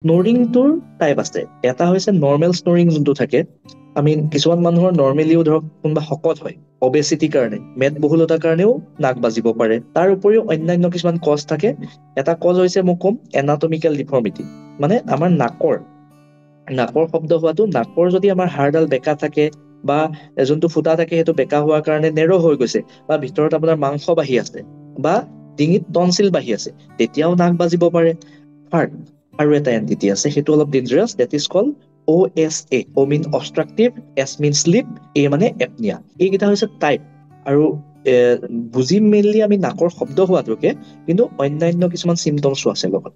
স্নৰিংটোৰ type আছে। এটা হৈছে নৰ্মেল স্নৰিং যোনটো থাকে, আমি কিছুমান মানুহৰ নৰ্মেলিও ধৰক কোনোবা শকত হয়, অবেচিটিৰ কাৰণে, মেদবহুলতাৰ কাৰণেও নাক বাজিব পাৰে। তাৰ উপৰিও অন্যান্য কিছুমান কজ থাকে। এটা কজ হৈছে মই ক'ম এনাটমিকেল ডিফৰ্মিটি, মানে আমাৰ নাকৰ শব্দ হোৱাটো, নাকৰ যদি আমাৰ হাড়ডাল বেকা থাকে বা যোনটো ফুটা থাকে সেইটো বেকা হোৱাৰ কাৰণে নেৰ' হৈ গৈছে, বা ভিতৰত আপোনাৰ মাংস বাঢ়ি আছে, বা ডিঙিত টনচিল বাঢ়ি আছে, তেতিয়াও নাক বাজিব পাৰে। থাৰ্ড আৰু এটা এন্টিটি আছে, সেইটো অলপ dangerous, that is called OSA। O mean obstructive, S mean sleep, A মানে এপনিয়া। এইকেইটা হৈছে টাইপ। আৰু বুজি মেইনলি আমি নাকৰ শব্দ হোৱাটোকে, কিন্তু অন্যান্য কিছুমান চিমটমছো আছে লগত।